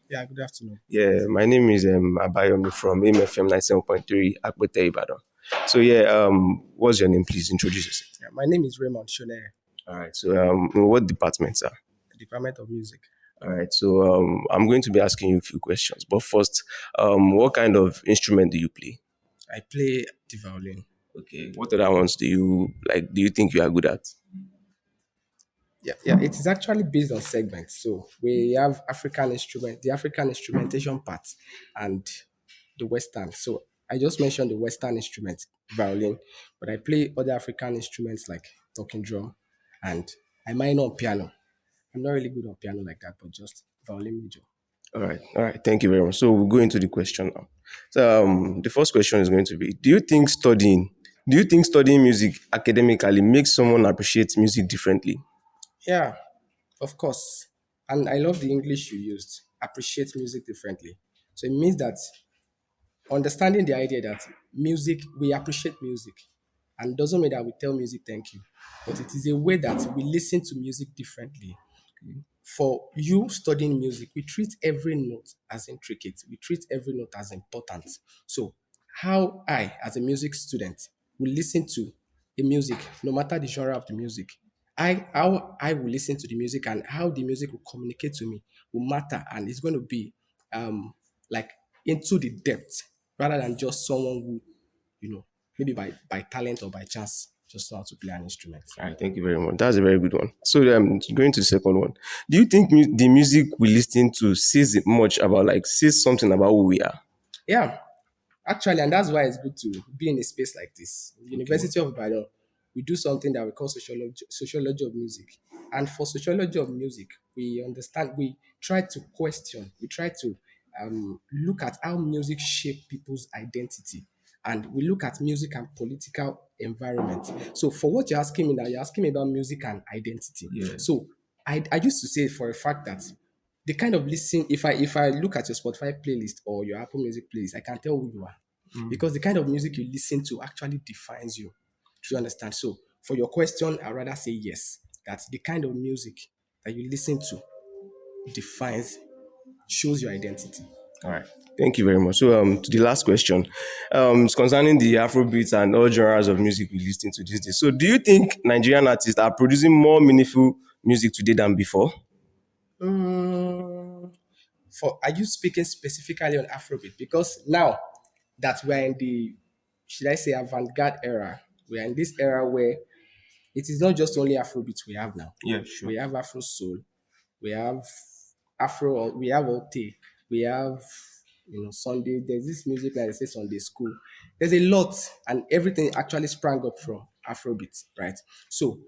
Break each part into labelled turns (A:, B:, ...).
A: Yeah, good afternoon.
B: Yeah, my name is Abayomi from MFM 97.3 Akpete Ibadan. So yeah, what's your name? Please introduce yourself.
A: Yeah, my name is Raymond Shone,
B: All right. So what department, sir?
A: Department of Music.
B: All right. So I'm going to be asking you a few questions. But first, what kind of instrument do you play?
A: I play the violin.
B: Okay. What other ones do you like? Do you think you are good at?
A: Yeah, it is actually based on segments. So we have African instrument, the African instrumentation part, and the Western. So I just mentioned the Western instrument, violin, but I play other African instruments like talking drum, and I minor on piano. I'm not really good on piano like that, but just violin major.
B: All right. All right. Thank you very much. So we'll go into the question now. So the first question is going to be: Do you think studying music academically makes someone appreciate music differently?
A: Yeah, of course. And I love the English you used. Appreciate music differently. So it means that understanding the idea that music, we appreciate music. And doesn't mean that we tell music thank you. But it is a way that we listen to music differently. For you studying music, we treat every note as intricate. We treat every note as important. So how I, as a music student, will listen to a music, no matter the genre of the music, how I will listen to the music and how the music will communicate to me will matter, and it's going to be um like into the depth rather than just someone who, maybe by talent or by chance just know how to play an instrument.
B: All right, thank you very much. That's a very good one. So, going to the second one. Do you think the music we listen to says something about who we are?
A: Yeah, actually, and that's why it's good to be in a space like this.
B: Okay.
A: University of Ibadan, we do something that we call sociology of music. And for sociology of music, we understand, we try to question, we try to look at how music shape people's identity. And we look at music and political environment. So for what you're asking me now, you're asking me about music and identity.
B: Yeah.
A: So I used to say for a fact that the kind of listen, if I look at your Spotify playlist or your Apple Music playlist, I can tell who you are because the kind of music you listen to actually defines you. Do you understand? So for your question, I rather say yes. That the kind of music that you listen to defines, shows your identity.
B: All right. Thank you very much. So, to the last question, it's concerning the Afrobeats and all genres of music we listen to these days. So, do you think Nigerian artists are producing more meaningful music today than before?
A: Mm, for are you speaking specifically on Afrobeat? Because now that we're in the, should I say, avant-garde era, we are in this era where it is not just only Afrobeat we have now.
B: Yeah, sure.
A: We have Afro Soul, we have Afro, we have Ote, we have Sunday. There's this music that they say Sunday School. There's a lot, and everything actually sprang up from Afrobeat, right? So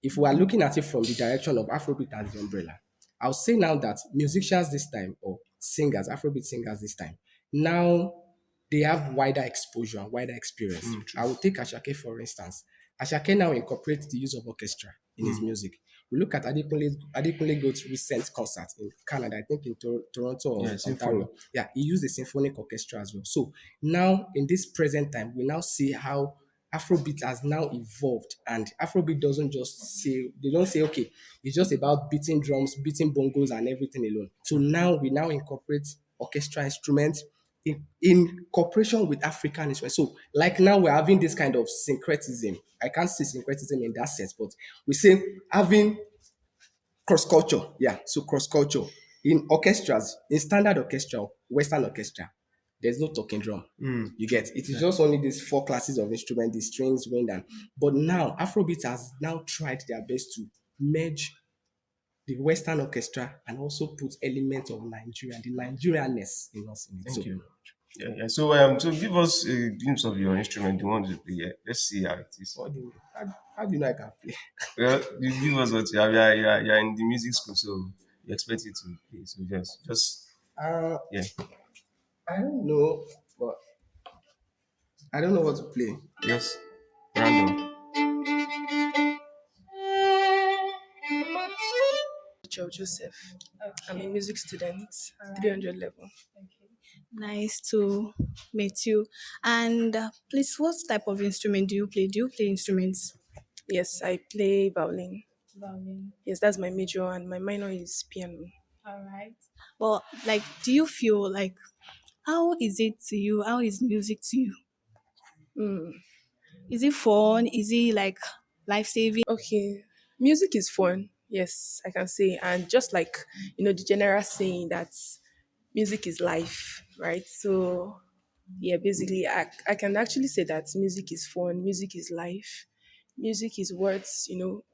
A: if we are looking at it from the direction of Afrobeat as the umbrella, I'll say now that musicians this time, or singers, Afrobeat singers this time, now they have wider exposure and wider experience. I will take Ashake for instance. Ashake now incorporates the use of orchestra in his music. We look at Adekunle Gold's recent concert in Canada, I think in Toronto or
B: Yeah, symphony.
A: Ontario. Yeah, he used a symphonic orchestra as well. So now in this present time, we now see how Afrobeat has now evolved, and Afrobeat doesn't just say, they don't say, okay, it's just about beating drums, beating bongos, and everything alone. So now we now incorporate orchestra instruments, in cooperation with African instruments. So, like now we're having this kind of syncretism. I can't say syncretism in that sense, but we say having cross culture. Yeah, so cross culture in orchestras, in standard orchestra, Western orchestra, there's no talking drum. You get it is just only these four classes of instrument, the strings, wind, and but now Afrobeat has now tried their best to merge the Western orchestra and also put elements of Nigeria, the Nigerianness in us in it.
B: Thank
A: So
B: you. Yeah, yeah. So give us a glimpse of your instrument, the one you play. Yeah. Let's see how it is.
A: what do you how do you know I can play?
B: Well, you give us what you have. You are in the music school, so you expect it to play. So just
A: Uh,
B: yeah,
A: I don't know, but I don't know what to play.
B: just random.
C: Joe Joseph. I'm a music student, 300 level.
D: Nice to meet you. And please, what type of instrument do you play? Do you play instruments?
C: Yes, I play violin.
D: Violin.
C: Yes, that's my major, and my minor is piano.
D: All right. Well, like, do you feel like how is it to you? How is music to you? Is it fun? Is it like life saving?
C: Okay, music is fun. Yes, I can say, and just like the general saying that music is life, right? So yeah, basically, I can actually say that music is fun. Music is life. Music is what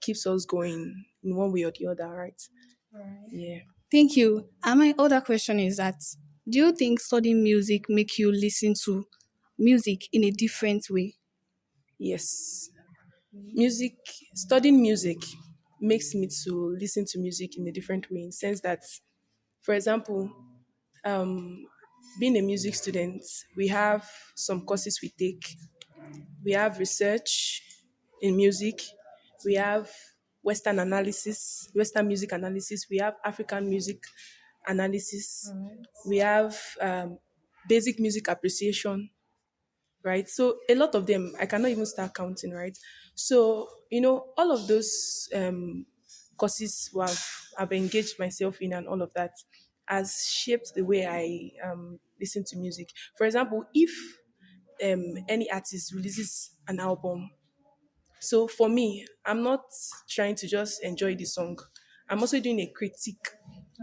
C: keeps us going in one way or the other, right? Yeah.
D: Thank you. And my other question is that do you think studying music make you listen to music in a different way?
C: Yes. Music, studying music makes me to listen to music in a different way in sense that, for example, um, being a music student, we have some courses we take. We have research in music. We have Western music analysis. We have African music analysis. We have basic music appreciation, right? So a lot of them, I cannot even start counting, right? So, all of those courses I've engaged myself in and all of that has shaped the way I listen to music. For example, if any artist releases an album, so for me, I'm not trying to just enjoy the song. I'm also doing a critique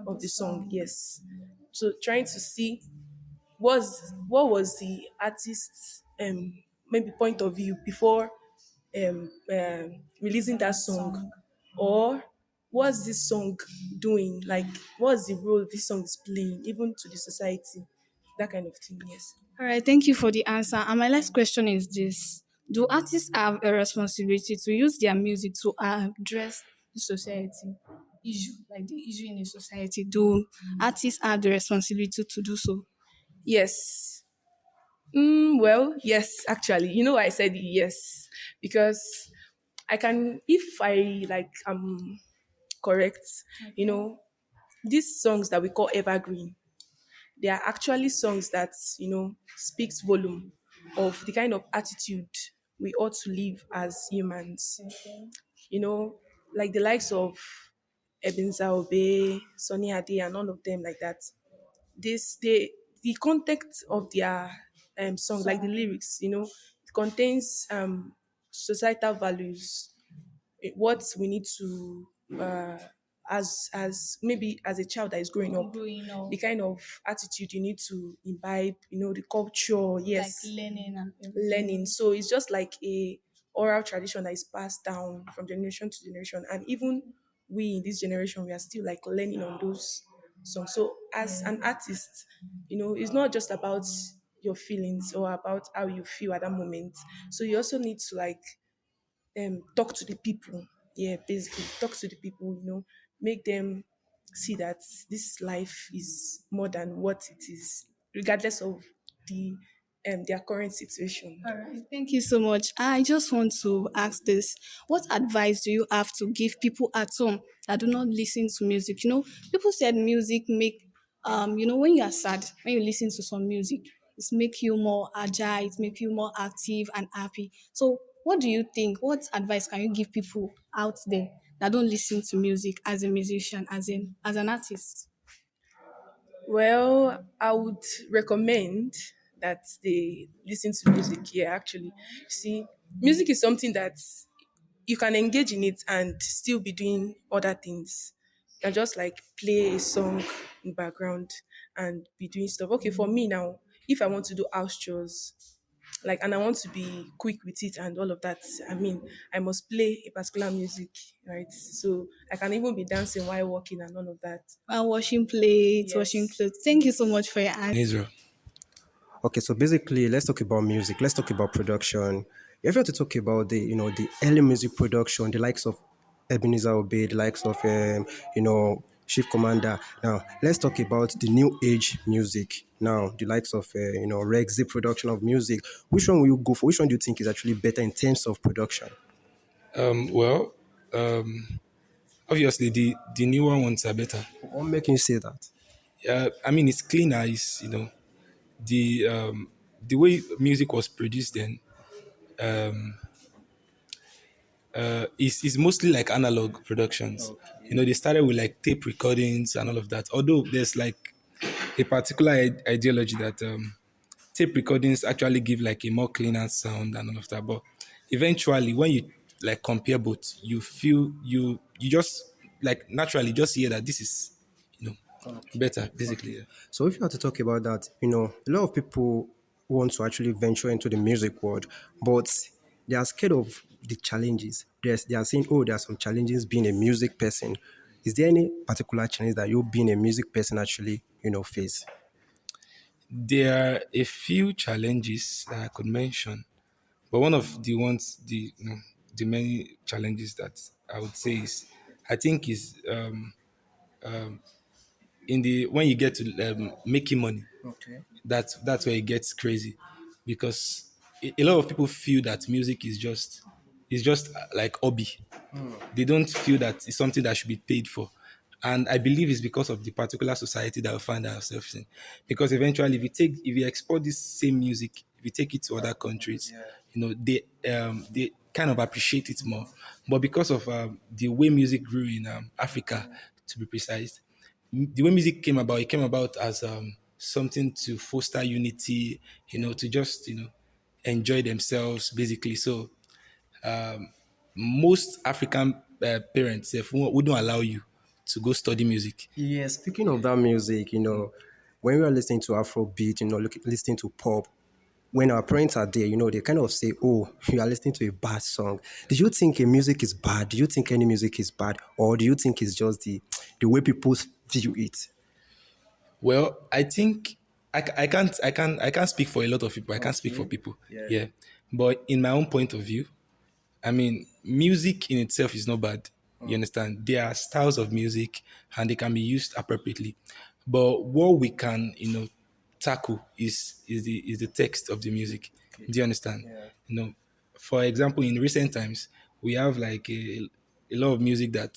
C: of the song, yes. So trying to see what was the artist's maybe point of view before releasing that song, or what's this song doing, like what's the role this song is playing even to the society, that kind of thing. Yes.
D: All right, thank you for the answer. And my last question is this: do artists have a responsibility to use their music to address the society issue, like the issue in the society? Do artists have the responsibility to do so?
C: Yes. Well, yes, actually, why I said yes, because I can, if I like, correct, these songs that we call evergreen, they are actually songs that speaks volume of the kind of attitude we ought to live as humans. You know, like the likes of Ebenezer Obey, Sonny Ade, and all of them like that. The context of their song, like the lyrics, it contains societal values, what we need to as maybe as a child that is growing up,
D: Growing up,
C: the kind of attitude you need to imbibe, the culture,
D: like
C: yes,
D: learning and everything.
C: learning. So it's just like a oral tradition that is passed down from generation to generation, and even we in this generation, we are still like learning on those songs. So as an artist, it's not just about your feelings or about how you feel at that moment. So you also need to like talk to the people. Yeah, basically talk to the people, make them see that this life is more than what it is, regardless of their current situation.
D: All right, thank you so much. I just want to ask this: what advice do you have to give people at home that do not listen to music? People said music make when you are sad, when you listen to some music, it's make you more agile, it make you more active and happy. So, what do you think? What advice can you give people out there that don't listen to music as a musician, as an artist?
C: Well, I would recommend that they listen to music. Yeah, actually, see, music is something that you can engage in it and still be doing other things. You can just like play a song in background and be doing stuff. Okay, for me now, if I want to do house chores, like, and I want to be quick with it and all of that, I mean, I must play a particular music, right? So I can even be dancing while walking and all of that.
D: Washing plates, washing
C: Yes.
D: clothes. Thank you so much for your answer.
E: Israel.
F: Okay, so basically, let's talk about music. Let's talk about production. If you want to talk about the early music production, the likes of Ebenezer Obey, the likes of Chief Commander. Now, let's talk about the new age music. Now, the likes of Rexy production of music. Which one will you go for? Which one do you think is actually better in terms of production?
E: Well, obviously the newer ones are better.
F: What making you say that?
E: I mean, it's cleaner. It's the way music was produced then is mostly like analog productions. They started with like tape recordings and all of that. Although there's like a particular ideology that tape recordings actually give like a more cleaner sound and all of that. But eventually, when you like compare both, you feel you just like naturally just hear that this is you know better basically.
F: Okay.
E: Yeah.
F: So if you have to talk about that, a lot of people want to actually venture into the music world, but they are scared of the challenges. They are saying, oh, there are some challenges being a music person. Is there any particular challenge that you being a music person actually, face?
E: There are a few challenges that I could mention, but one of the ones, the many challenges that I would say is, I think is in the when you get to making money,
F: Okay.
E: that's where it gets crazy, because a lot of people feel that music is just like hobby. They don't feel that it's something that should be paid for. And I believe it's because of the particular society that we find ourselves in. Because eventually, if you export this same music, if you take it to other countries, they kind of appreciate it more. But because of the way music grew in Africa, to be precise, the way music came about, it came about as something to foster unity, to just enjoy themselves basically. So most African parents wouldn't allow you to go study music.
F: Yeah, speaking of that music, when we are listening to Afrobeat, listening to pop, when our parents are there, they kind of say, oh, you are listening to a bad song. Do you think a music is bad? Do you think any music is bad? Or do you think it's just the way people view it?
E: Well, I think I can't speak for a lot of people. I can't speak for
F: Okay.
E: people.
F: Yeah.
E: Yeah, but in my own point of view, I mean, music in itself is not bad. You understand? There are styles of music and they can be used appropriately. But what we can, tackle is the text of the music.
F: Okay.
E: Do you understand?
F: Yeah.
E: You know, for example, in recent times, we have like a lot of music that,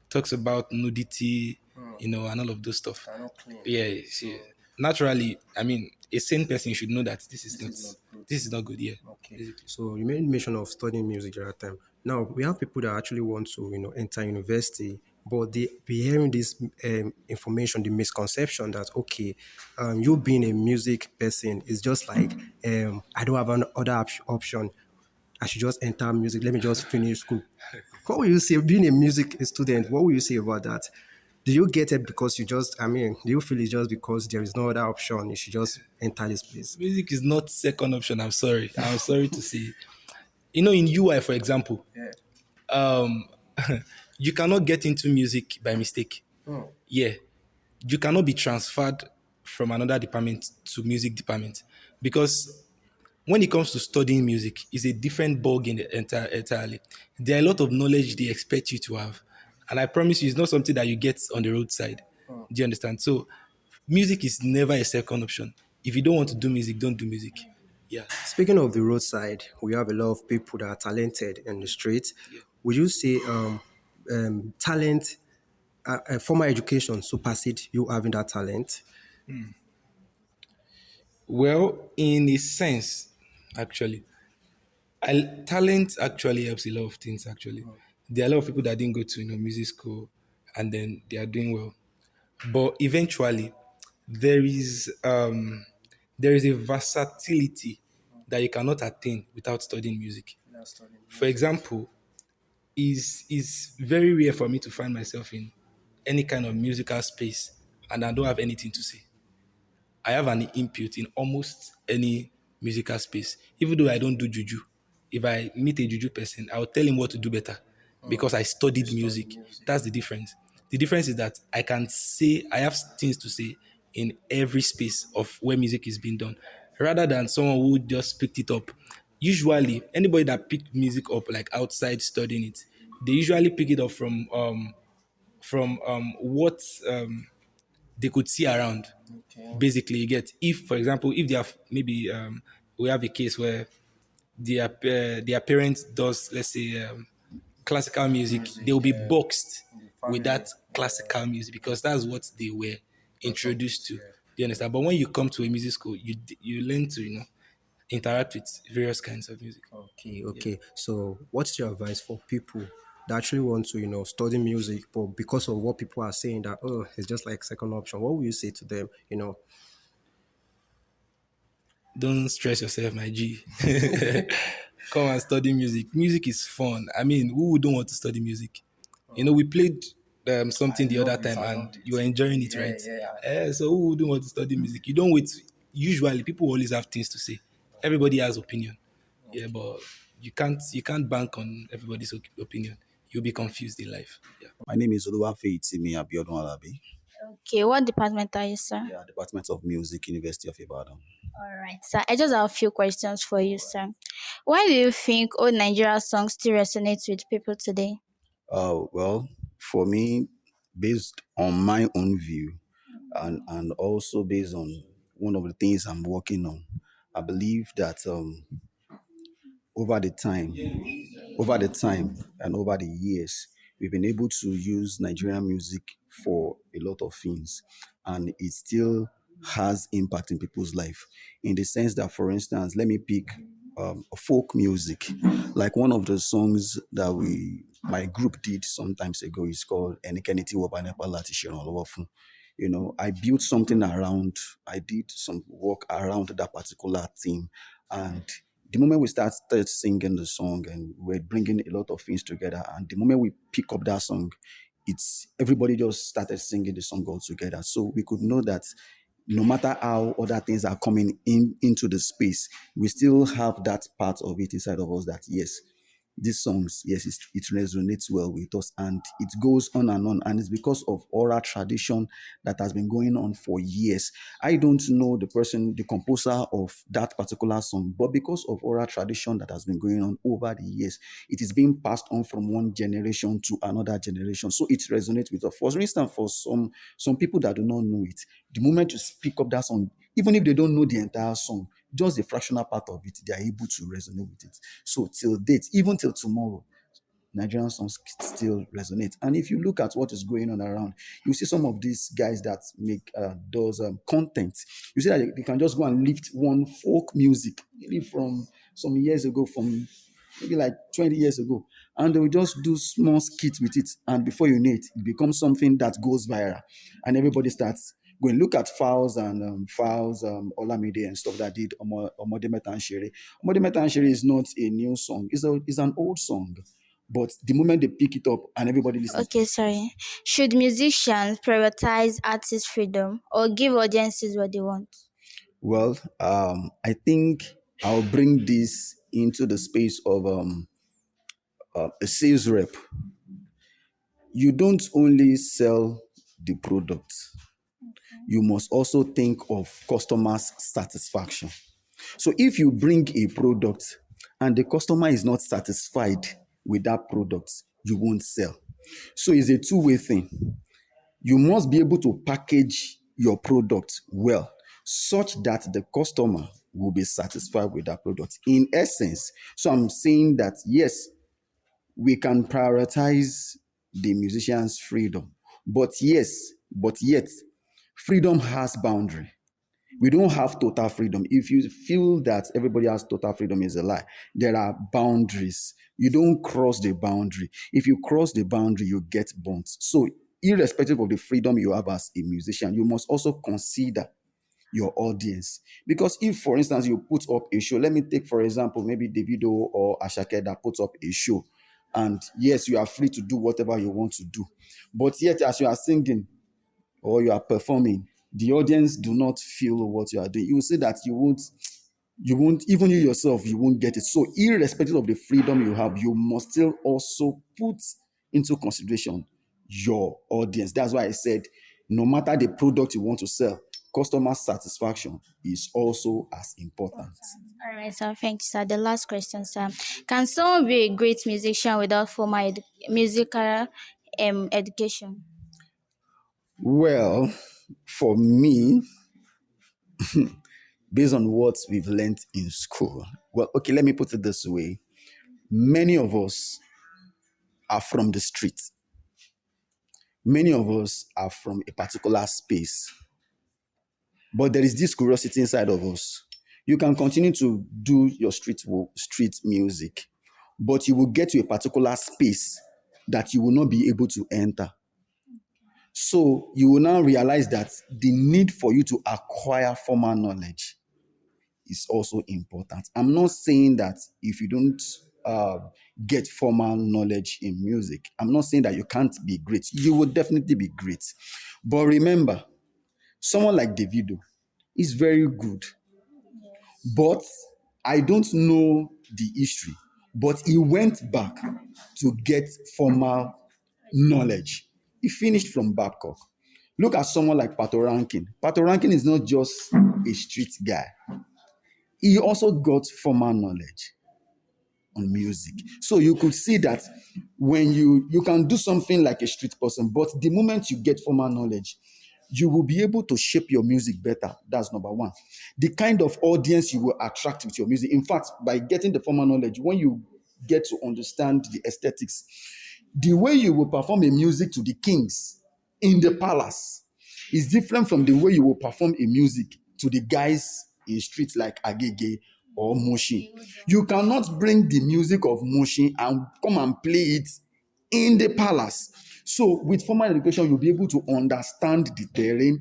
E: talks about nudity, and all of those stuff.
F: Are not clean.
E: Yeah, see, naturally, I mean, a sane person should know that this is
F: This
E: not
F: is not good.
E: this is not good. Yeah,
F: Okay.
E: basically.
F: So you made mention of studying music the other time. Now we have people that actually want to, enter university, but they be hearing this information, the misconception that okay, you being a music person is just like I don't have an other option. I should just enter music. Let me just finish school. What will you say, being a music student? What will you say about that? Do you get it because do you feel it's just because there is no other option? You should just enter this place?
E: Music is not second option. I'm sorry. I'm sorry to say. In UI, for example,
F: Yeah.
E: um, you cannot get into music by mistake.
F: Oh.
E: Yeah, you cannot be transferred from another department to music department, because when it comes to studying music, it's a different ball entirely. There are a lot of knowledge they expect you to have, and I promise you, it's not something that you get on the roadside. Do you understand? So, music is never a second option. If you don't want to do music, don't do music. Yeah.
F: Speaking of the roadside, we have a lot of people that are talented in the streets.
E: Yeah.
F: Would you say talent, formal education supersede you having that talent?
E: Well, in a sense, actually, talent actually helps a lot of things. Actually, there are a lot of people that didn't go to music school, and then they are doing well. But eventually, there is um, there is a versatility that you cannot attain without studying music.
A: Without studying
E: For
A: music.
E: example, is very rare for me to find myself in any kind of musical space and I don't have anything to say. I have an input in almost any musical space. Even though I don't do juju, if I meet a juju person, I'll tell him what to do better because I
A: You
E: studied
A: study
E: music.
A: music.
E: That's the difference. The difference is that I can say I have things to say in every space of where music is being done, rather than someone who just picked it up. Usually, anybody that picked music up like outside studying it, they usually pick it up from what they could see around.
A: Okay.
E: Basically, you get, if for example, if they have maybe we have a case where their parents does, let's say, classical music, they
A: Music,
E: will be
A: yeah.
E: boxed
A: In the
E: with
A: family.
E: that classical music because that's what they were
A: Brought up
E: introduced
A: with,
E: to. Do
A: yeah.
E: you understand? But when you come to a music school, you learn to interact with various kinds of music.
F: Okay,
E: Yeah.
F: okay. So, what's your advice for people that actually want to, study music, but because of what people are saying that, oh, it's just like second option? What will you say to them?
E: Don't stress yourself, my G. Come and study music. Music is fun. I mean, who don't want to study music? We played
A: I
E: something the other
A: love it.
E: time
A: I
E: and
A: loved it.
E: you are enjoying it,
A: Yeah,
E: right?
A: yeah.
E: So who wouldn't want to study music? You don't wait. Usually, people always have things to say. Everybody has opinion. Yeah,
A: Okay.
E: but you can't bank on everybody's opinion. You'll be confused in life. Yeah.
G: My name is Oluwafeyi Abiodun Alabi.
H: Okay, what department are you, sir?
G: Yeah, Department of Music, University of Ibadan.
H: All right, sir. I just have a few questions for you, sir. Why do you think old Nigeria songs still resonate with people today?
G: Well, for me, based on my own view, and also based on one of the things I'm working on, I believe that over the time, over the time and over the years, we've been able to use Nigerian music for a lot of things, and it still has impact in people's life. In the sense that, for instance, let me pick folk music, like one of the songs that my group did some times ago is called "Enikeniti Wobanepa Lati Sheranlowo Fun." I built something around. I did some work around that particular theme, and the moment we started singing the song and we're bringing a lot of things together, and the moment we pick up that song, it's everybody just started singing the song all together. So we could know that no matter how other things are coming in into the space, we still have that part of it inside of us that yes, these songs, yes, it resonates well with us, and it goes on, and it's because of oral tradition that has been going on for years. I don't know the person, the composer of that particular song, but because of oral tradition that has been going on over the years, it is being passed on from one generation to another generation. So it resonates with us. For instance, for some people that do not know it, the moment you speak up that song, even if they don't know the entire song, just the fractional part of it, they are able to resonate with it. So till date, even till tomorrow, Nigerian songs still resonate. And if you look at what is going on around, you see some of these guys that make those content. You see that they can just go and lift one folk music, maybe from some years ago, from maybe like 20 years ago, and they will just do small skits with it. And before you know it, it becomes something that goes viral, and everybody starts going. Look at Files, Olamide and stuff that did Omode Meta and Shere. Omode Meta and Shere is not a new song; it's an old song. But the moment they pick it up and everybody listens,
H: Okay, sorry. Should musicians prioritize artist freedom or give audiences what they want?
G: well, I think I'll bring this into the space of a sales rep. You don't only sell the product, you must also think of customers' satisfaction. So if you bring a product and the customer is not satisfied with that product, you won't sell. So it's a two-way thing. You must be able to package your product well such that the customer will be satisfied with that product. In essence, so I'm saying that yes, we can prioritize the musician's freedom, but yes, but yet, freedom has boundary. We don't have total freedom. If you feel that everybody has total freedom, is a lie. There are boundaries. You don't cross the boundary. If you cross the boundary, you get burnt. So irrespective of the freedom you have as a musician, you must also consider your audience. Because if, for instance, you put up a show, let me take, for example, maybe Davido or Ashake that puts up a show, and yes, you are free to do whatever you want to do. But yet, as you are singing or you are performing, the audience do not feel what you are doing. You will see that you won't, even you yourself, you won't get it. So irrespective of the freedom you have, you must still also put into consideration your audience. That's why I said no matter the product you want to sell, customer satisfaction is also as important.
H: All right, so thank you, sir. The last question, sir. Can someone be a great musician without formal musical education?
G: Well, for me, based on what we've learned in school, well, okay, let me put it this way. Many of us are from the street. Many of us are from a particular space. But there is this curiosity inside of us. You can continue to do your street music, but you will get to a particular space that you will not be able to enter. So you will now realize that the need for you to acquire formal knowledge is also important. I'm not saying that if you don't uh, get formal knowledge in music, I'm not saying that you can't be great. You will definitely be great. But remember, someone like Davido is very good. But I don't know the history. But he went back to get formal knowledge. He finished from Babcock. Look at someone like Pato Rankin. Pato Rankin is not just a street guy. He also got formal knowledge on music. So you could see that when you can do something like a street person, but the moment you get formal knowledge, you will be able to shape your music better. That's number one. The kind of audience you will attract with your music. In fact, by getting the formal knowledge, when you get to understand the aesthetics, the way you will perform a music to the kings in the palace is different from the way you will perform a music to the guys in streets like Agege or Moshi. You cannot bring the music of Moshi and come and play it in the palace. So with formal education, you'll be able to understand the terrain,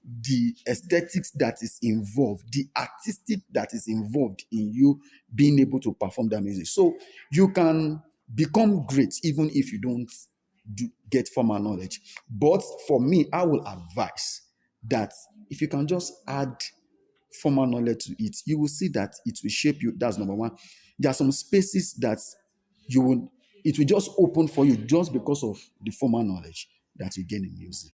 G: the aesthetics that is involved, the artistic that is involved in you being able to perform that music. So you can become great even if you don't get formal knowledge. But for me, I will advise that if you can just add formal knowledge to it, you will see that it will shape you. That's number one. There are some spaces that you will it will just open for you just because of the formal knowledge that you gain in music.